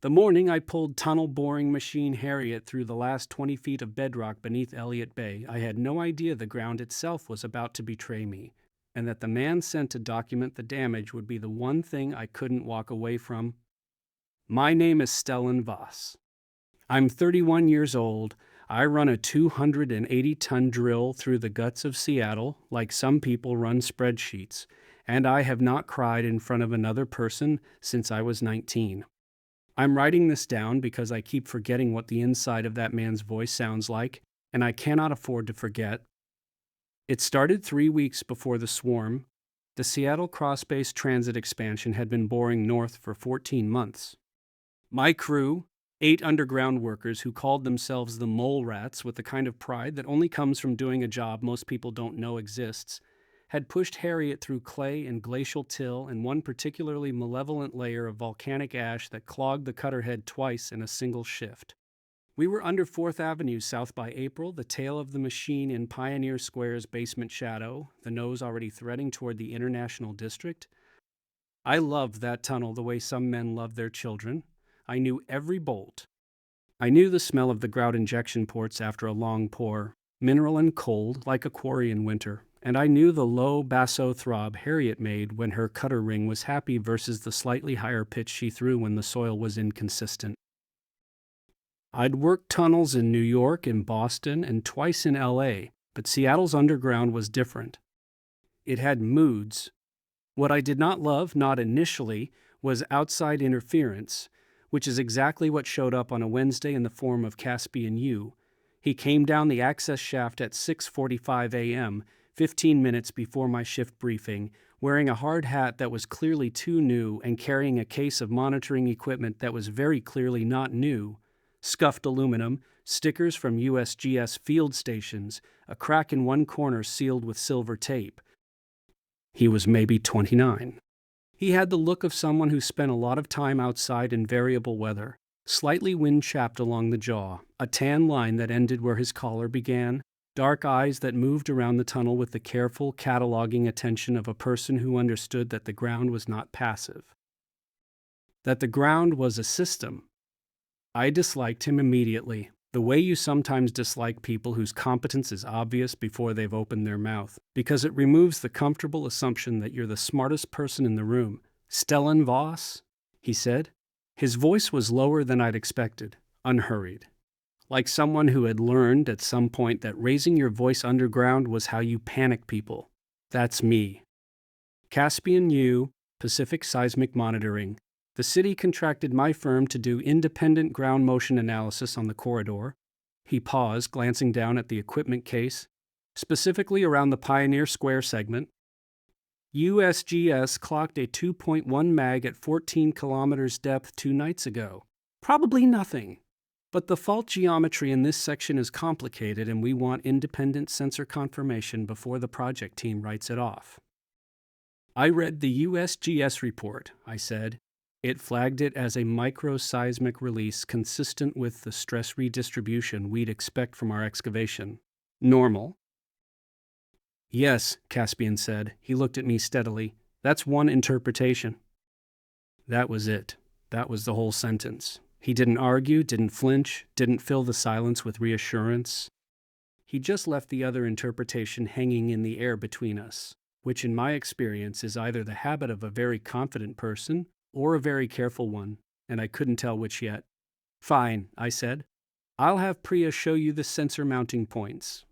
The morning I pulled tunnel boring machine Harriet through the last 20 feet of bedrock beneath Elliott Bay, I had no idea the ground itself was about to betray me, and that the man sent to document the damage would be the one thing I couldn't walk away from. My name is Stellan Voss. I'm 31 years old. I run a 280-ton drill through the guts of Seattle, like some people run spreadsheets, and I have not cried in front of another person since I was 19. I'm writing this down because I keep forgetting what the inside of that man's voice sounds like, and I cannot afford to forget. It started 3 weeks before the swarm. The Seattle Cross-Base Transit expansion had been boring north for 14 months. My crew, 8 underground workers who called themselves the Mole Rats with the kind of pride that only comes from doing a job most people don't know exists, had pushed Harriet through clay and glacial till and one particularly malevolent layer of volcanic ash that clogged the cutter head twice in a single shift. We were under 4th Avenue south by April, the tail of the machine in Pioneer Square's basement shadow, the nose already threading toward the International District. I loved that tunnel the way some men love their children. I knew every bolt. I knew the smell of the grout injection ports after a long pour, mineral and cold like a quarry in winter, and I knew the low basso throb Harriet made when her cutter ring was happy versus the slightly higher pitch she threw when the soil was inconsistent. I'd worked tunnels in New York and Boston and twice in LA, but Seattle's underground was different. It had moods. What I did not love, not initially, was outside interference, which is exactly what showed up on a Wednesday in the form of Caspian Yew. He came down the access shaft at 6:45 a.m., 15 minutes before my shift briefing, wearing a hard hat that was clearly too new and carrying a case of monitoring equipment that was very clearly not new, scuffed aluminum, stickers from USGS field stations, a crack in one corner sealed with silver tape. He was maybe 29. He had the look of someone who spent a lot of time outside in variable weather, slightly wind-chapped along the jaw, a tan line that ended where his collar began, dark eyes that moved around the tunnel with the careful, cataloging attention of a person who understood that the ground was not passive. That the ground was a system. I disliked him immediately, the way you sometimes dislike people whose competence is obvious before they've opened their mouth, because it removes the comfortable assumption that you're the smartest person in the room. Stellan Voss, he said. His voice was lower than I'd expected, unhurried. Like someone who had learned at some point that raising your voice underground was how you panic people. That's me. Caspian Yew, Pacific Seismic Monitoring. The city contracted my firm to do independent ground motion analysis on the corridor. He paused, glancing down at the equipment case, specifically around the Pioneer Square segment. USGS clocked a 2.1 mag at 14 kilometers depth 2 nights ago. Probably nothing. But the fault geometry in this section is complicated and we want independent sensor confirmation before the project team writes it off. I read the USGS report, I said. It flagged it as a microseismic release consistent with the stress redistribution we'd expect from our excavation. Normal. Yes, Caspian said. He looked at me steadily. That's one interpretation. That was it. That was the whole sentence. He didn't argue, didn't flinch, didn't fill the silence with reassurance. He just left the other interpretation hanging in the air between us, which in my experience is either the habit of a very confident person or a very careful one, and I couldn't tell which yet. Fine, I said. I'll have Priya show you the sensor mounting points.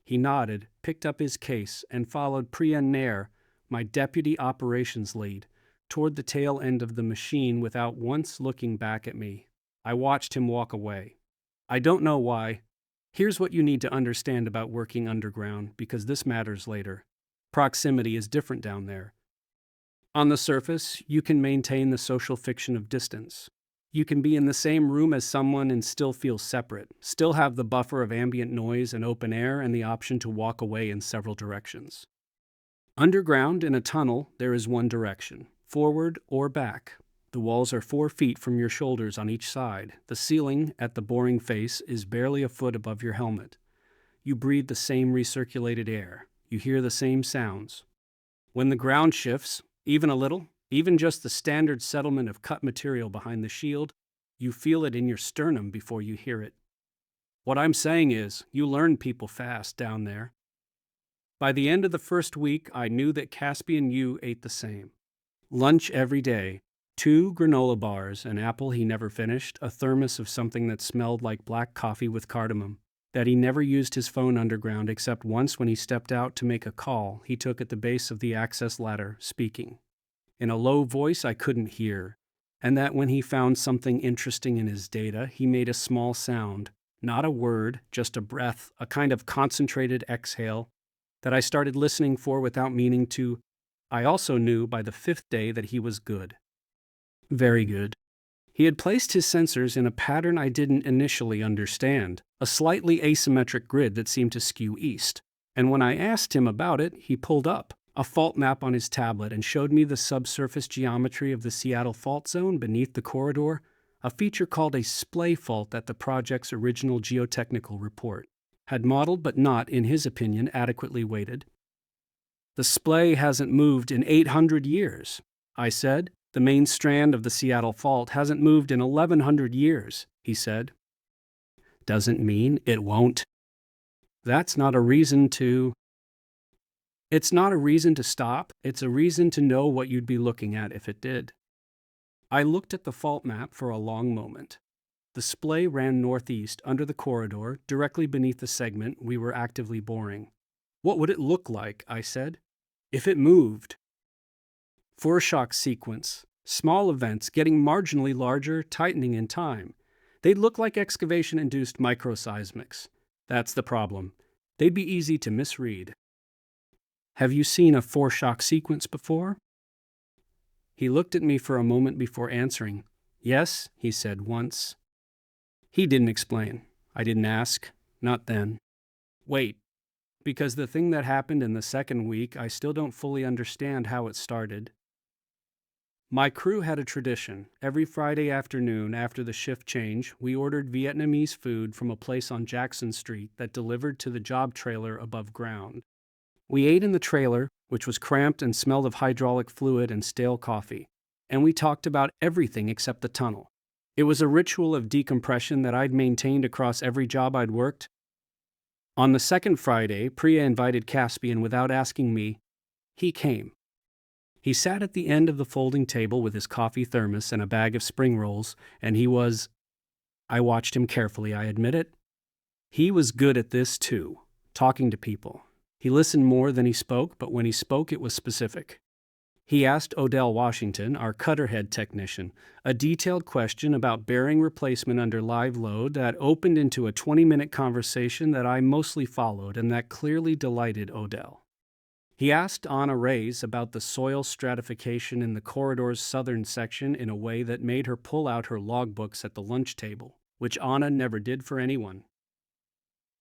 He nodded, picked up his case, and followed Priya Nair, my deputy operations lead, toward the tail end of the machine without once looking back at me. I watched him walk away. I don't know why. Here's what you need to understand about working underground, because this matters later. Proximity is different down there. On the surface, you can maintain the social fiction of distance. You can be in the same room as someone and still feel separate, still have the buffer of ambient noise and open air and the option to walk away in several directions. Underground, in a tunnel, there is one direction, forward or back. The walls are 4 feet from your shoulders on each side. The ceiling, at the boring face, is barely a foot above your helmet. You breathe the same recirculated air. You hear the same sounds. When the ground shifts, even a little, Even just the standard settlement of cut material behind the shield, you feel it in your sternum before you hear it. What I'm saying is, you learn people fast down there. By the end of the first week, I knew that Caspian Yew ate the same. Lunch every day, 2 granola bars, an apple he never finished, a thermos of something that smelled like black coffee with cardamom, that he never used his phone underground except once when he stepped out to make a call he took at the base of the access ladder, speaking in a low voice I couldn't hear, and that when he found something interesting in his data, he made a small sound, not a word, just a breath, a kind of concentrated exhale, that I started listening for without meaning to. I also knew by the 5th day that he was good. Very good. He had placed his sensors in a pattern I didn't initially understand, a slightly asymmetric grid that seemed to skew east, and when I asked him about it, he pulled up a fault map on his tablet and showed me the subsurface geometry of the Seattle fault zone beneath the corridor, a feature called a splay fault that the project's original geotechnical report had modeled but not, in his opinion, adequately weighted. The splay hasn't moved in 800 years, I said. The main strand of the Seattle fault hasn't moved in 1100 years, he said. Doesn't mean it won't. That's not a reason to... It's not a reason to stop, it's a reason to know what you'd be looking at if it did. I looked at the fault map for a long moment. The splay ran northeast under the corridor, directly beneath the segment we were actively boring. What would it look like, I said, if it moved? Foreshock sequence. Small events getting marginally larger, tightening in time. They'd look like excavation-induced microseismics. That's the problem. They'd be easy to misread. Have you seen a foreshock sequence before? He looked at me for a moment before answering. Yes, he said once. He didn't explain. I didn't ask. Not then. Wait, because the thing that happened in the second week, I still don't fully understand how it started. My crew had a tradition. Every Friday afternoon after the shift change, we ordered Vietnamese food from a place on Jackson Street that delivered to the job trailer above ground. We ate in the trailer, which was cramped and smelled of hydraulic fluid and stale coffee, and we talked about everything except the tunnel. It was a ritual of decompression that I'd maintained across every job I'd worked. On the second Friday, Priya invited Caspian without asking me. He came. He sat at the end of the folding table with his coffee thermos and a bag of spring rolls, and I watched him carefully, I admit it. He was good at this too, talking to people. He listened more than he spoke, but when he spoke it was specific. He asked Odell Washington, our cutterhead technician, a detailed question about bearing replacement under live load that opened into a 20-minute conversation that I mostly followed and that clearly delighted Odell. He asked Anna Reyes about the soil stratification in the corridor's southern section in a way that made her pull out her logbooks at the lunch table, which Anna never did for anyone.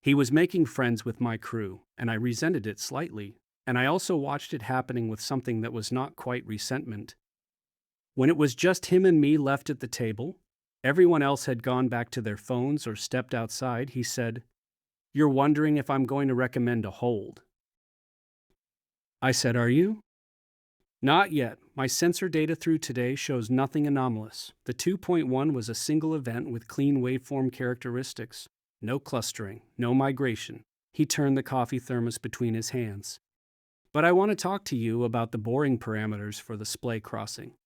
He was making friends with my crew, and I resented it slightly, and I also watched it happening with something that was not quite resentment. When it was just him and me left at the table, everyone else had gone back to their phones or stepped outside, he said, "You're wondering if I'm going to recommend a hold." I said, "Are you?" "Not yet. My sensor data through today shows nothing anomalous. The 2.1 was a single event with clean waveform characteristics. No clustering, no migration." He turned the coffee thermos between his hands. "But I want to talk to you about the boring parameters for the splay crossing.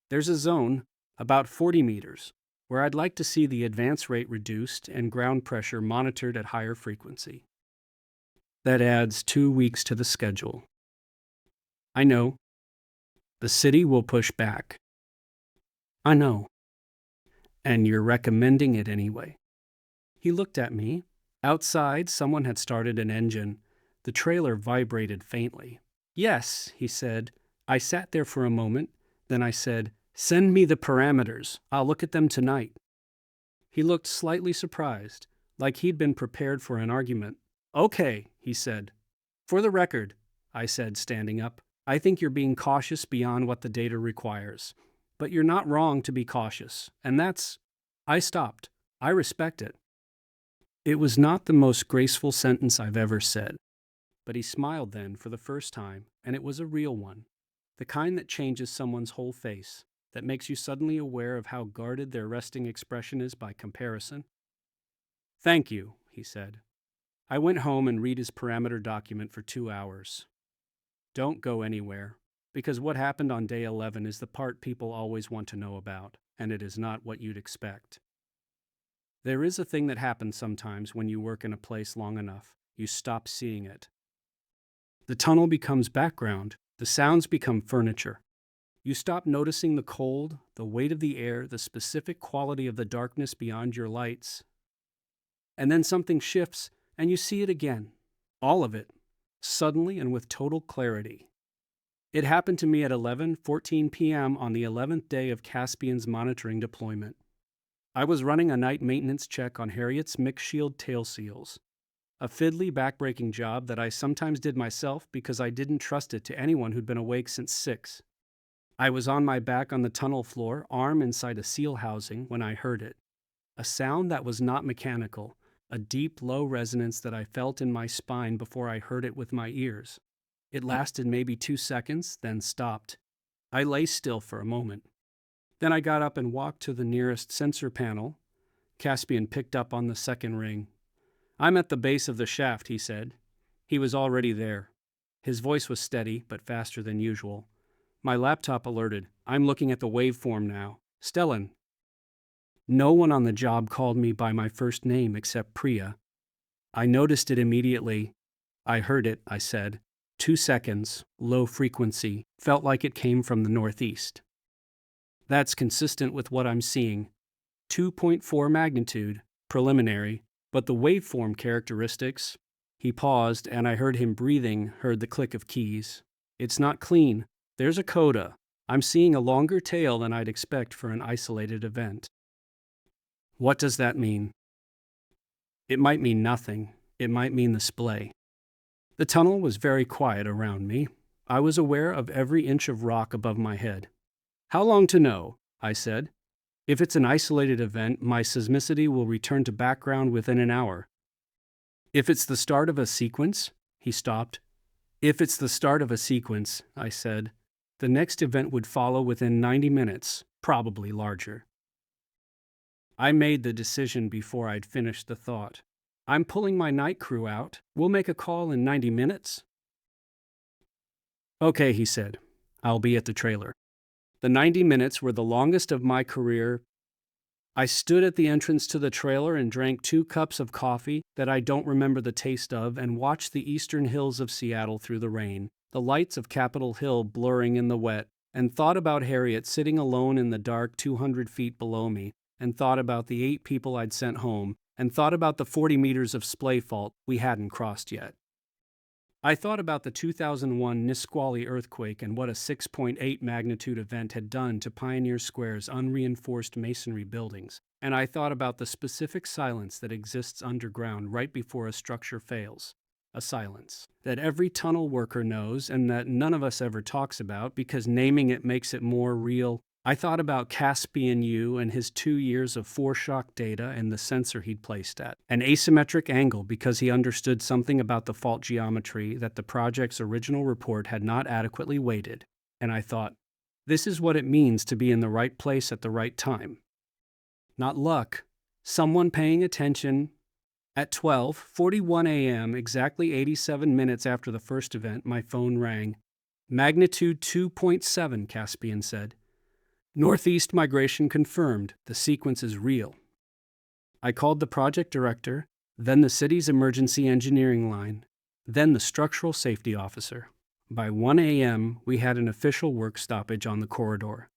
There's a zone, about 40 meters, where I'd like to see the advance rate reduced and ground pressure monitored at higher frequency. That adds 2 weeks to the schedule. I know. The city will push back. I know. And you're recommending it anyway." He looked at me. Outside, someone had started an engine. The trailer vibrated faintly. "Yes," he said. I sat there for a moment. Then I said, "Send me the parameters. I'll look at them tonight." He looked slightly surprised, like he'd been prepared for an argument. "Okay," he said. "For the record," I said, standing up, "I think you're being cautious beyond what the data requires. But you're not wrong to be cautious, and that's..." I stopped. I respect it. It was not the most graceful sentence I've ever said. But he smiled then for the first time, and it was a real one. The kind that changes someone's whole face, that makes you suddenly aware of how guarded their resting expression is by comparison. "Thank you," he said. I went home and read his parameter document for 2 hours. Don't go anywhere, because what happened on day 11 is the part people always want to know about, and it is not what you'd expect. There is a thing that happens sometimes when you work in a place long enough. You stop seeing it. The tunnel becomes background. The sounds become furniture. You stop noticing the cold, the weight of the air, the specific quality of the darkness beyond your lights. And then something shifts, and you see it again. All of it, suddenly and with total clarity. It happened to me at 11:14 p.m. on the 11th day of Caspian's monitoring deployment. I was running a night maintenance check on Harriet's mixed shield tail seals, a fiddly backbreaking job that I sometimes did myself because I didn't trust it to anyone who'd been awake since 6. I was on my back on the tunnel floor, arm inside a seal housing, when I heard it. A sound that was not mechanical, a deep, low resonance that I felt in my spine before I heard it with my ears. It lasted maybe 2 seconds, then stopped. I lay still for a moment. Then I got up and walked to the nearest sensor panel. Caspian picked up on the second ring. "I'm at the base of the shaft," he said. He was already there. His voice was steady, but faster than usual. My laptop alerted. "I'm looking at the waveform now. Stellan." No one on the job called me by my first name except Priya. I noticed it immediately. "I heard it," I said. 2 seconds, low frequency, felt like it came from the northeast. "That's consistent with what I'm seeing. 2.4 magnitude, preliminary, but the waveform characteristics." He paused, and I heard him breathing, heard the click of keys. "It's not clean. There's a coda. I'm seeing a longer tail than I'd expect for an isolated event." What does that mean? It might mean nothing. It might mean the splay. The tunnel was very quiet around me. I was aware of every inch of rock above my head. "How long to know?" I said. "If it's an isolated event, my seismicity will return to background within an hour." "If it's the start of a sequence?" He stopped. "If it's the start of a sequence," I said, "the next event would follow within 90 minutes, probably larger." I made the decision before I'd finished the thought. "I'm pulling my night crew out. We'll make a call in 90 minutes. "Okay," he said. "I'll be at the trailer." The 90 minutes were the longest of my career. I stood at the entrance to the trailer and drank 2 cups of coffee that I don't remember the taste of and watched the eastern hills of Seattle through the rain, the lights of Capitol Hill blurring in the wet, and thought about Harriet sitting alone in the dark 200 feet below me, and thought about the 8 people I'd sent home, and thought about the 40 meters of splay fault we hadn't crossed yet. I thought about the 2001 Nisqually earthquake and what a 6.8 magnitude event had done to Pioneer Square's unreinforced masonry buildings, and I thought about the specific silence that exists underground right before a structure fails. A silence that every tunnel worker knows and that none of us ever talks about because naming it makes it more real. I thought about Caspian Yew and his 2 years of foreshock data and the sensor he'd placed at an asymmetric angle because he understood something about the fault geometry that the project's original report had not adequately weighted. And I thought, this is what it means to be in the right place at the right time. Not luck, someone paying attention. At 12:41 a.m., exactly 87 minutes after the first event, my phone rang. "Magnitude 2.7, Caspian said. "Northeast migration confirmed. The sequence is real." I called the project director, then the city's emergency engineering line, then the structural safety officer. By 1 a.m., we had an official work stoppage on the corridor.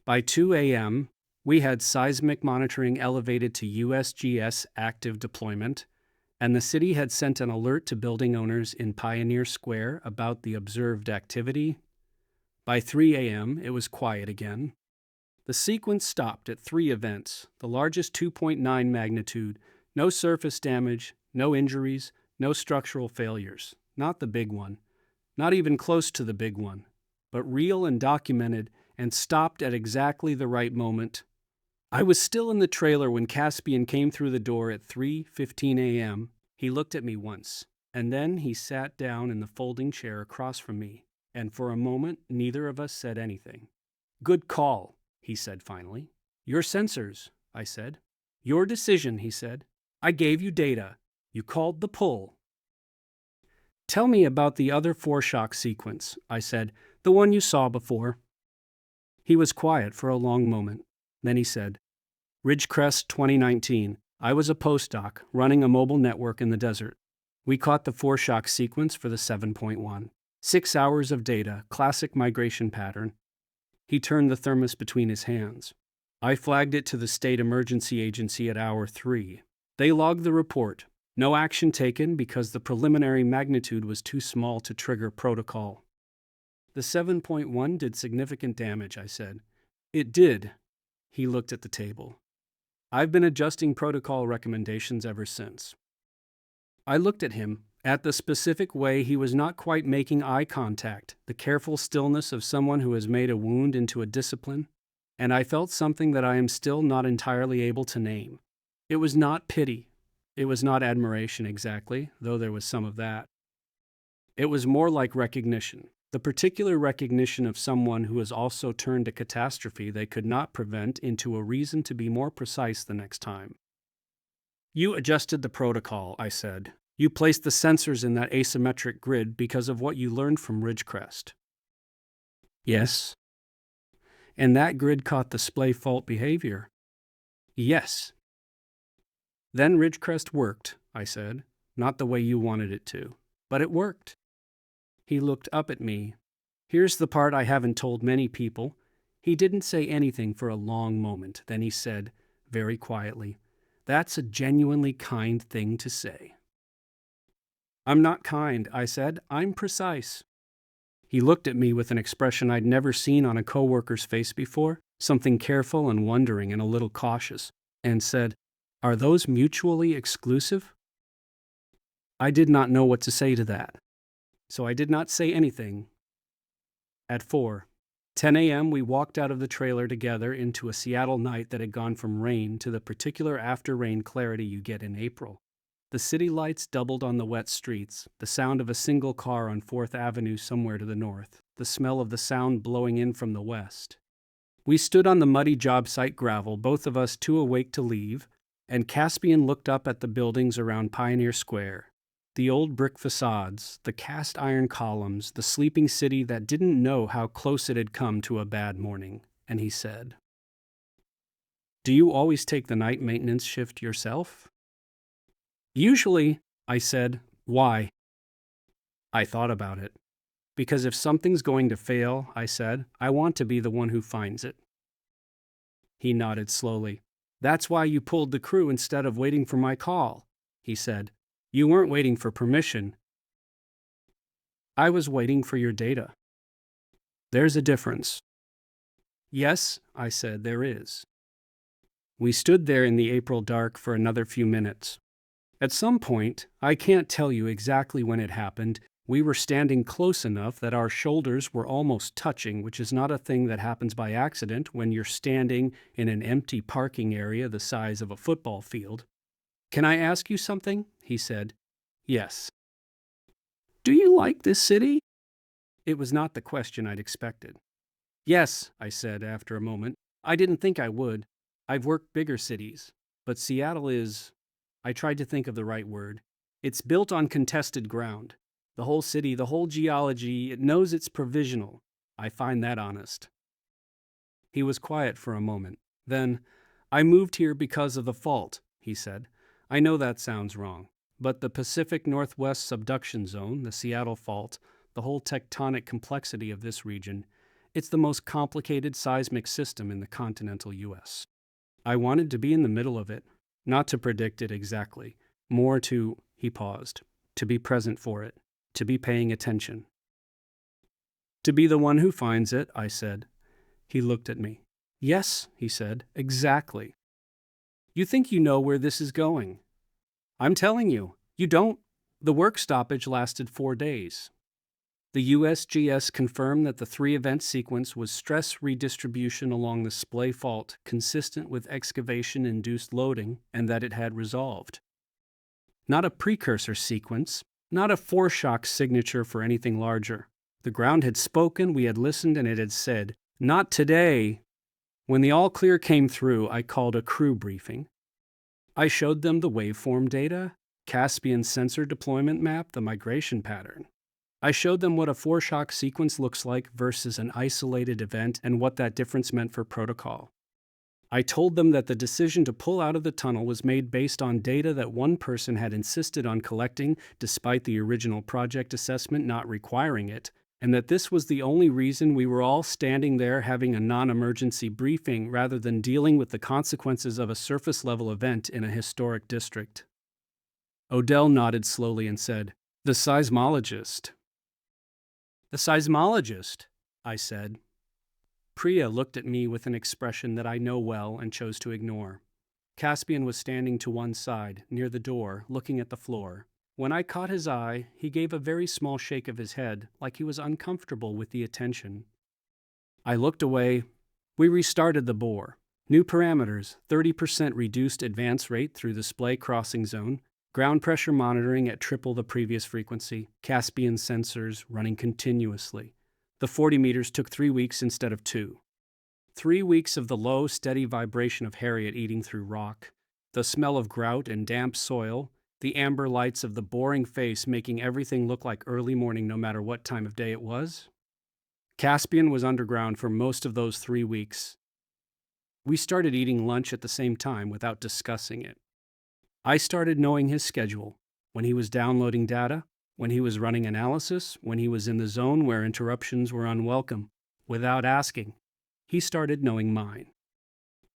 By 2 a.m., we had seismic monitoring elevated to USGS active deployment, and the city had sent an alert to building owners in Pioneer Square about the observed activity. By 3 a.m., it was quiet again. The sequence stopped at 3 events, the largest 2.9 magnitude, no surface damage, no injuries, no structural failures, not the big one, not even close to the big one, but real and documented, and stopped at exactly the right moment. I was still in the trailer when Caspian came through the door at 3:15 a.m. He looked at me once, and then he sat down in the folding chair across from me. And for a moment, neither of us said anything. "Good call," he said finally. "Your sensors," I said. "Your decision," he said. "I gave you data. You called the pull." "Tell me about the other foreshock sequence," I said, "the one you saw before." He was quiet for a long moment. Then he said, "Ridgecrest 2019. I was a postdoc running a mobile network in the desert. We caught the foreshock sequence for the 7.1. 6 hours of data, classic migration pattern." He turned the thermos between his hands. "I flagged it to the State Emergency Agency at hour 3. They logged the report. No action taken because the preliminary magnitude was too small to trigger protocol." "The 7.1 did significant damage," I said. "It did." He looked at the table. "I've been adjusting protocol recommendations ever since." I looked at him, at the specific way he was not quite making eye contact, the careful stillness of someone who has made a wound into a discipline, and I felt something that I am still not entirely able to name. It was not pity. It was not admiration exactly, though there was some of that. It was more like recognition, the particular recognition of someone who has also turned a catastrophe they could not prevent into a reason to be more precise the next time. "You adjusted the protocol," I said. "You placed the sensors in that asymmetric grid because of what you learned from Ridgecrest." "Yes." "And that grid caught the splay fault behavior." "Yes." "Then Ridgecrest worked," I said. "Not the way you wanted it to, but it worked." He looked up at me. Here's the part I haven't told many people. He didn't say anything for a long moment. Then he said, very quietly, "That's a genuinely kind thing to say." "I'm not kind," I said. "I'm precise." He looked at me with an expression I'd never seen on a coworker's face before, something careful and wondering and a little cautious, and said, "Are those mutually exclusive?" I did not know what to say to that, so I did not say anything. At 4:10 a.m., we walked out of the trailer together into a Seattle night that had gone from rain to the particular after-rain clarity you get in April. The city lights doubled on the wet streets, the sound of a single car on 4th Avenue somewhere to the north, the smell of the sound blowing in from the west. We stood on the muddy job site gravel, both of us too awake to leave, and Caspian looked up at the buildings around Pioneer Square. The old brick facades, the cast iron columns, the sleeping city that didn't know how close it had come to a bad morning, and he said, "Do you always take the night maintenance shift yourself?" "Usually," I said. "Why?" I thought about it. "Because if something's going to fail," I said, "I want to be the one who finds it." He nodded slowly. "That's why you pulled the crew instead of waiting for my call," he said. "You weren't waiting for permission. I was waiting for your data." "There's a difference." "Yes," I said, "there is." We stood there in the April dark for another few minutes. At some point, I can't tell you exactly when it happened, we were standing close enough that our shoulders were almost touching, which is not a thing that happens by accident when you're standing in an empty parking area the size of a football field. "Can I ask you something?" he said. "Yes." "Do you like this city?" It was not the question I'd expected. "Yes," I said after a moment. "I didn't think I would. I've worked bigger cities. But Seattle is—" I tried to think of the right word. "It's built on contested ground. The whole city, the whole geology, it knows it's provisional. I find that honest." He was quiet for a moment. Then, "I moved here because of the fault," he said. "I know that sounds wrong, but the Pacific Northwest subduction zone, the Seattle fault, the whole tectonic complexity of this region, it's the most complicated seismic system in the continental U.S. I wanted to be in the middle of it, not to predict it exactly, more to," he paused, "to be present for it, to be paying attention." "To be the one who finds it," I said. He looked at me. "Yes," he said, "exactly." "You think you know where this is going. I'm telling you, you don't." The work stoppage lasted 4 days. The USGS confirmed that the 3-event sequence was stress redistribution along the splay fault consistent with excavation-induced loading and that it had resolved. Not a precursor sequence, not a foreshock signature for anything larger. The ground had spoken, we had listened, and it had said, "Not today." When the all-clear came through, I called a crew briefing. I showed them the waveform data, Caspian sensor deployment map, the migration pattern. I showed them what a foreshock sequence looks like versus an isolated event and what that difference meant for protocol. I told them that the decision to pull out of the tunnel was made based on data that one person had insisted on collecting despite the original project assessment not requiring it, and that this was the only reason we were all standing there having a non-emergency briefing rather than dealing with the consequences of a surface-level event in a historic district. Odell nodded slowly and said, "The seismologist." "The seismologist," I said. Priya looked at me with an expression that I know well and chose to ignore. Caspian was standing to one side, near the door, looking at the floor. When I caught his eye, he gave a very small shake of his head, like he was uncomfortable with the attention. I looked away. We restarted the bore. New parameters, 30% reduced advance rate through the splay crossing zone, ground pressure monitoring at triple the previous frequency, Caspian sensors running continuously. The 40 meters took 3 weeks instead of 2. 3 weeks of the low, steady vibration of Harriet eating through rock, the smell of grout and damp soil, the amber lights of the boring face making everything look like early morning no matter what time of day it was. Caspian was underground for most of those 3 weeks. We started eating lunch at the same time without discussing it. I started knowing his schedule, when he was downloading data, when he was running analysis, when he was in the zone where interruptions were unwelcome. Without asking, he started knowing mine.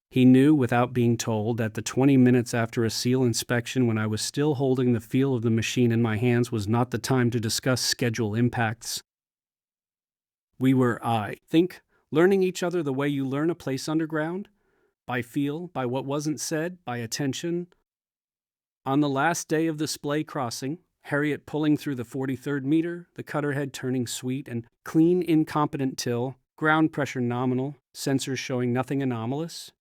He knew without being told that the 20 minutes after a seal inspection when I was still holding the feel of the machine in my hands was not the time to discuss schedule impacts. We were, I think, learning each other the way you learn a place underground, by feel, by what wasn't said, by attention. On the last day of the splay crossing, Harriet pulling through the 43rd meter, the cutter head turning sweet and clean, incompetent till, ground pressure nominal, sensors showing nothing anomalous.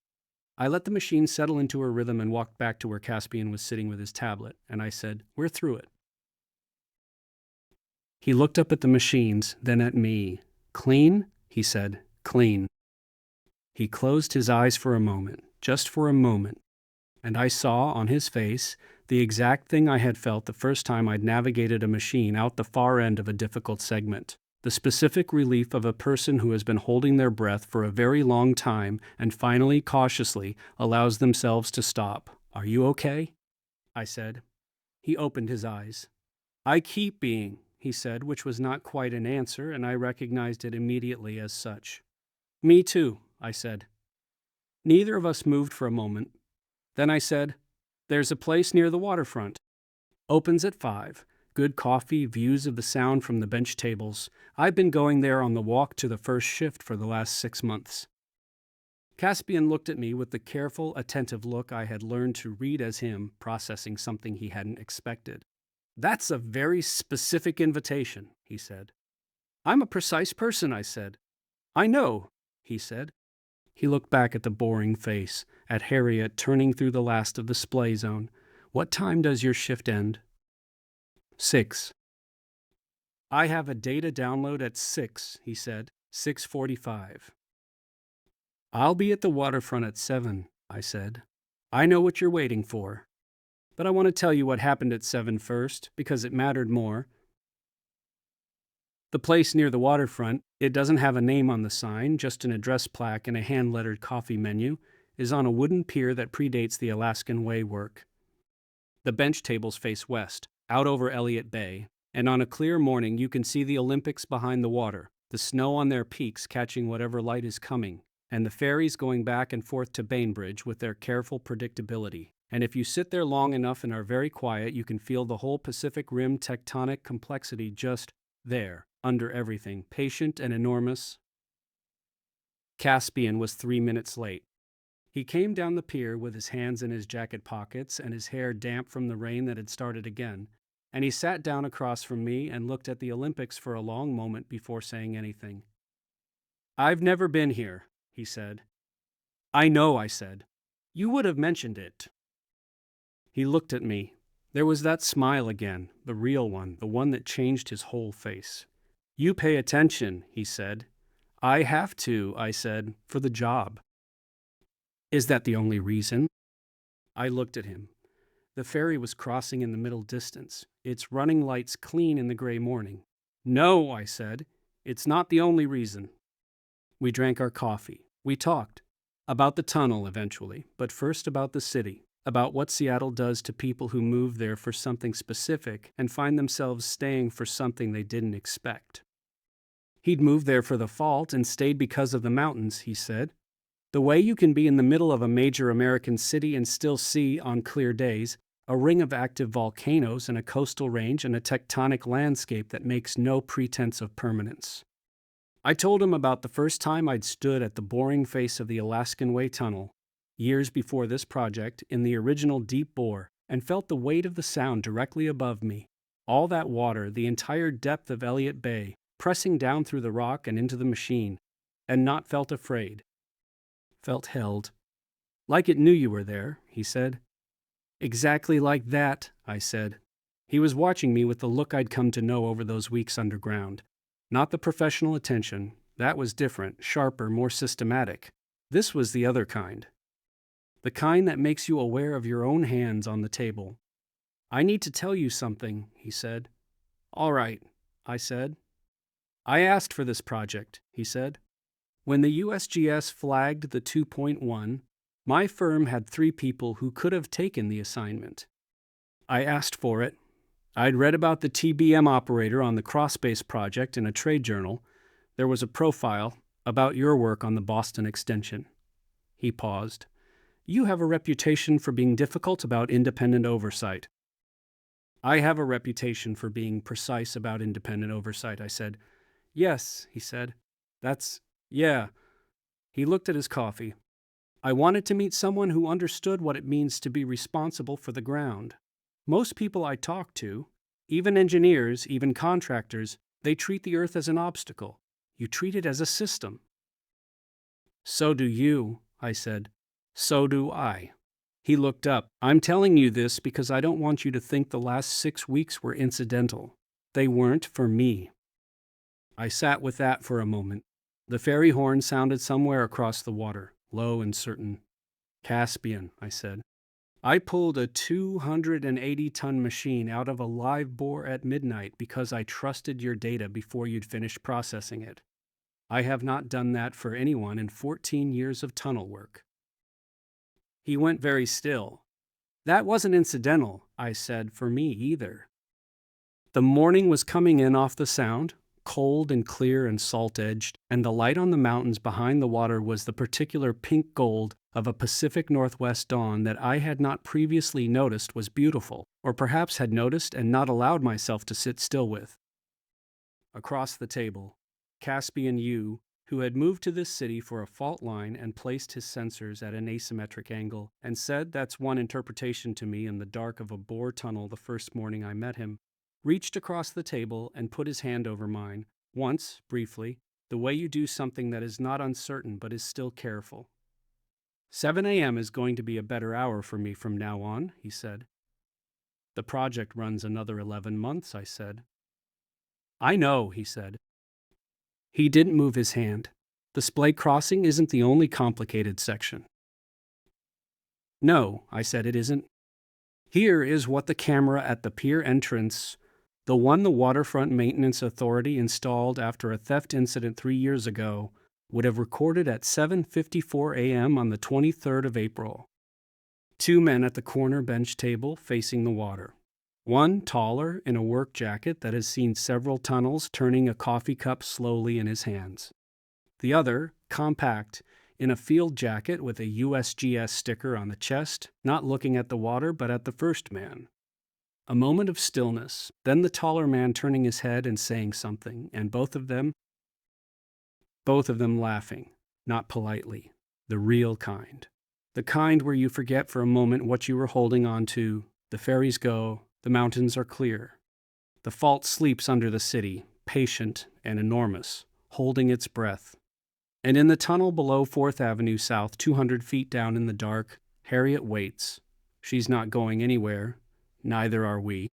I let the machine settle into her rhythm and walked back to where Caspian was sitting with his tablet, and I said, "We're through it." He looked up at the machines, then at me. "Clean?" he said. "Clean." He closed his eyes for a moment, just for a moment, and I saw on his face the exact thing I had felt the first time I'd navigated a machine out the far end of a difficult segment. The specific relief of a person who has been holding their breath for a very long time and finally, cautiously, allows themselves to stop. "Are you okay?" I said. He opened his eyes. "I keep being," he said, which was not quite an answer, and I recognized it immediately as such. "Me too," I said. Neither of us moved for a moment. Then I said, "There's a place near the waterfront. Opens at 5. Good coffee, views of the sound from the bench tables. I've been going there on the walk to the first shift for the last 6 months." Caspian looked at me with the careful, attentive look I had learned to read as him processing something he hadn't expected. "That's a very specific invitation," he said. "I'm a precise person," I said. "I know," he said. He looked back at the boring face, at Harriet turning through the last of the splay zone. "What time does your shift end?" 6. "I have a data download at 6, he said. 6:45. "I'll be at the waterfront at 7, I said. "I know what you're waiting for. But I want to tell you what happened at 7 first, because it mattered more. The place near the waterfront, it doesn't have a name on the sign, just an address plaque and a hand-lettered coffee menu, is on a wooden pier that predates the Alaskan Way work. The bench tables face west, out over Elliott Bay, and on a clear morning you can see the Olympics behind the water, the snow on their peaks catching whatever light is coming, and the ferries going back and forth to Bainbridge with their careful predictability. And if you sit there long enough and are very quiet, you can feel the whole Pacific Rim tectonic complexity just there, under everything, patient and enormous." Caspian was 3 minutes late. He came down the pier with his hands in his jacket pockets and his hair damp from the rain that had started again, and he sat down across from me and looked at the Olympics for a long moment before saying anything. "I've never been here," he said. "I know," I said. "You would have mentioned it." He looked at me. There was that smile again, the real one, the one that changed his whole face. You pay attention, he said. I have to, I said, for the job. Is that the only reason? I looked at him. The ferry was crossing in the middle distance, its running lights clean in the gray morning. No, I said, it's not the only reason. We drank our coffee. We talked. About the tunnel eventually, but first about the city, about what Seattle does to people who move there for something specific and find themselves staying for something they didn't expect. He'd moved there for the fault and stayed because of the mountains, he said. The way you can be in the middle of a major American city and still see, on clear days, a ring of active volcanoes and a coastal range and a tectonic landscape that makes no pretense of permanence. I told him about the first time I'd stood at the boring face of the Alaskan Way Tunnel, years before this project, in the original deep bore, and felt the weight of the sound directly above me. All that water, the entire depth of Elliott Bay, pressing down through the rock and into the machine, and not felt afraid. Felt held. Like it knew you were there, he said. Exactly like that, I said. He was watching me with the look I'd come to know over those weeks underground. Not the professional attention. That was different, sharper, more systematic. This was the other kind. The kind that makes you aware of your own hands on the table. I need to tell you something, he said. All right, I said. I asked for this project, he said. When the USGS flagged the 2.1, my firm had 3 people who could have taken the assignment. I asked for it. I'd read about the TBM operator on the Crossbase project in a trade journal. There was a profile about your work on the Boston extension. He paused. You have a reputation for being difficult about independent oversight. I have a reputation for being precise about independent oversight, I said. Yes, he said. Yeah. He looked at his coffee. I wanted to meet someone who understood what it means to be responsible for the ground. Most people I talk to, even engineers, even contractors, they treat the earth as an obstacle. You treat it as a system. So do you, I said. So do I. He looked up. I'm telling you this because I don't want you to think the last 6 weeks were incidental. They weren't for me. I sat with that for a moment. The ferry horn sounded somewhere across the water, low and certain. Caspian, I said. I pulled a 280-ton machine out of a live bore at midnight because I trusted your data before you'd finished processing it. I have not done that for anyone in 14 years of tunnel work. He went very still. That wasn't incidental, I said, for me either. The morning was coming in off the sound, cold and clear and salt-edged, and the light on the mountains behind the water was the particular pink gold of a Pacific Northwest dawn that I had not previously noticed was beautiful, or perhaps had noticed and not allowed myself to sit still with. Across the table, Caspian Yew, who had moved to this city for a fault line and placed his sensors at an asymmetric angle, and said that's one interpretation to me in the dark of a bore tunnel the first morning I met him, reached across the table and put his hand over mine, once, briefly, the way you do something that is not uncertain but is still careful. 7 a.m. is going to be a better hour for me from now on, he said. The project runs another 11 months, I said. I know, he said. He didn't move his hand. The splay crossing isn't the only complicated section. No, I said, it isn't. Here is what the camera at the pier entrance, the one the Waterfront Maintenance Authority installed after a theft incident 3 years ago, would have recorded at 7:54 a.m. on the 23rd of April. 2 men at the corner bench table facing the water. One taller in a work jacket that has seen several tunnels, turning a coffee cup slowly in his hands. The other, compact, in a field jacket with a USGS sticker on the chest, not looking at the water but at the first man. A moment of stillness, then the taller man turning his head and saying something, and both of them laughing, not politely, the real kind. The kind where you forget for a moment what you were holding on to, the ferries go, the mountains are clear. The fault sleeps under the city, patient and enormous, holding its breath. And in the tunnel below 4th Avenue South, 200 feet down in the dark, Harriet waits. She's not going anywhere. Neither are we.